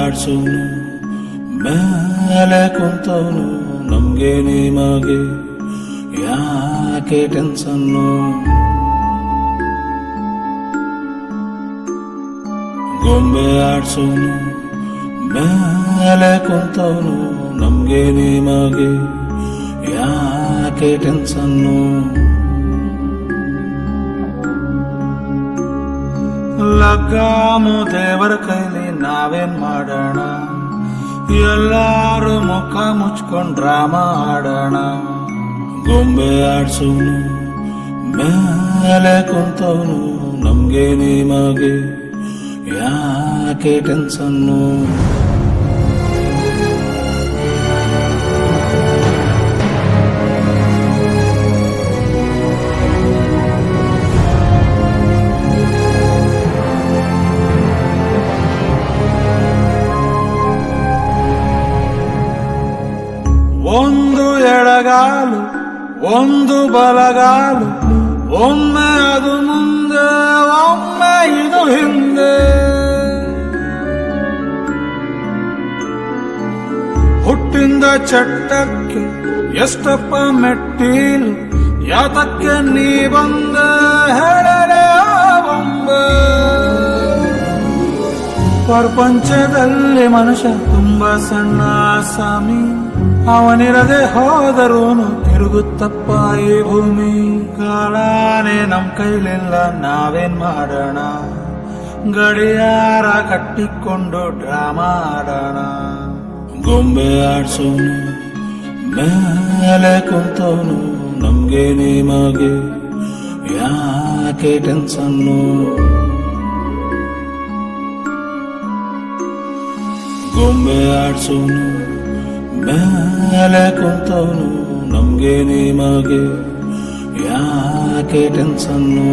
ಆಡ್ಸೋನು ಮೇಲೆ ಕುಂತವನು ನಮ್ಗೆ ನಿಮಗೆ ಯಾಕೆ ಟೆನ್ಷನ್ನು ಗೊಂಬೆ ಆಡ್ಸೋನು ಮೇಲೆ ಕುಂತವನು ನಮ್ಗೆ ನಿಮಗೆ ಯಾಕೆ ಟೆನ್ಷನ್ನು ಲಗ್ಗಾಮು ದೇವರ ಕೈಲಿ ನಾವೇನ್ ಮಾಡೋಣ ಎಲ್ಲಾರು ಮುಖ ಮುಚ್ಕೊಂಡ್ ಡ್ರಾಮಾ ಆಡೋಣ ಗೊಂಬೆ ಆಡ್ಸೋನು ಮೇಲೆ ಕುಂತವನು ನಮ್ಗೆ ನಿಮಗೆ ಯಾಕೆ ಟೆನ್ಷನ್ನು ಒಂದು ಎಡಗಾಲು ಒಂದು ಬಲಗಾಲು ಒಮ್ಮೆ ಅದು ಮುಂದೆ ಒಮ್ಮೆ ಇದು ಹಿಂದೆ ಹುಟ್ಟಿಂದ ಚಟ್ಟಕ್ಕೆ ಎಷ್ಟಪ್ಪ ಮೆಟ್ಟೀಲು ಯಾತಕ್ಕೆ ನೀ ಬಂದ ಹೇಳಲೇ ಬೊಂಬೆ ಪ್ರಪಂಚದಲ್ಲಿ ಮನುಷ್ಯ ತುಂಬಾ ಸಣ್ಣ ಸ್ವಾಮಿ ಅವನಿರದೆ ಹೋದರೂನು ತಿರುಗುತ್ತಪ್ಪ ಈ ಭೂಮಿ ಕಾಲಾನೇ ನಮ್ ಕೈಲಿಲ್ಲ ನಾವೇನ್ ಮಾಡೋಣ ಗಡಿಯಾರ ಕಟ್ಟಿಕೊಂಡು ಡ್ರಾಮಾ ಆಡೋಣ ಗೊಂಬೆ ಆಡ್ಸೋನು ಮೇಲೆ ಕುಂತವನು ನಮ್ಗೆ ನಿಮಗೆ ಯಾಕೆ ಟೆನ್ಷನ್ನು ಗೊಂಬೆ ಆಡ್ಸೋನು ಮೇಲೆ ಕುಂತವನು ನಮ್ಗೆ ನಿಮಗೆ ಯಾಕೆ ಟೆನ್ಷನ್ನು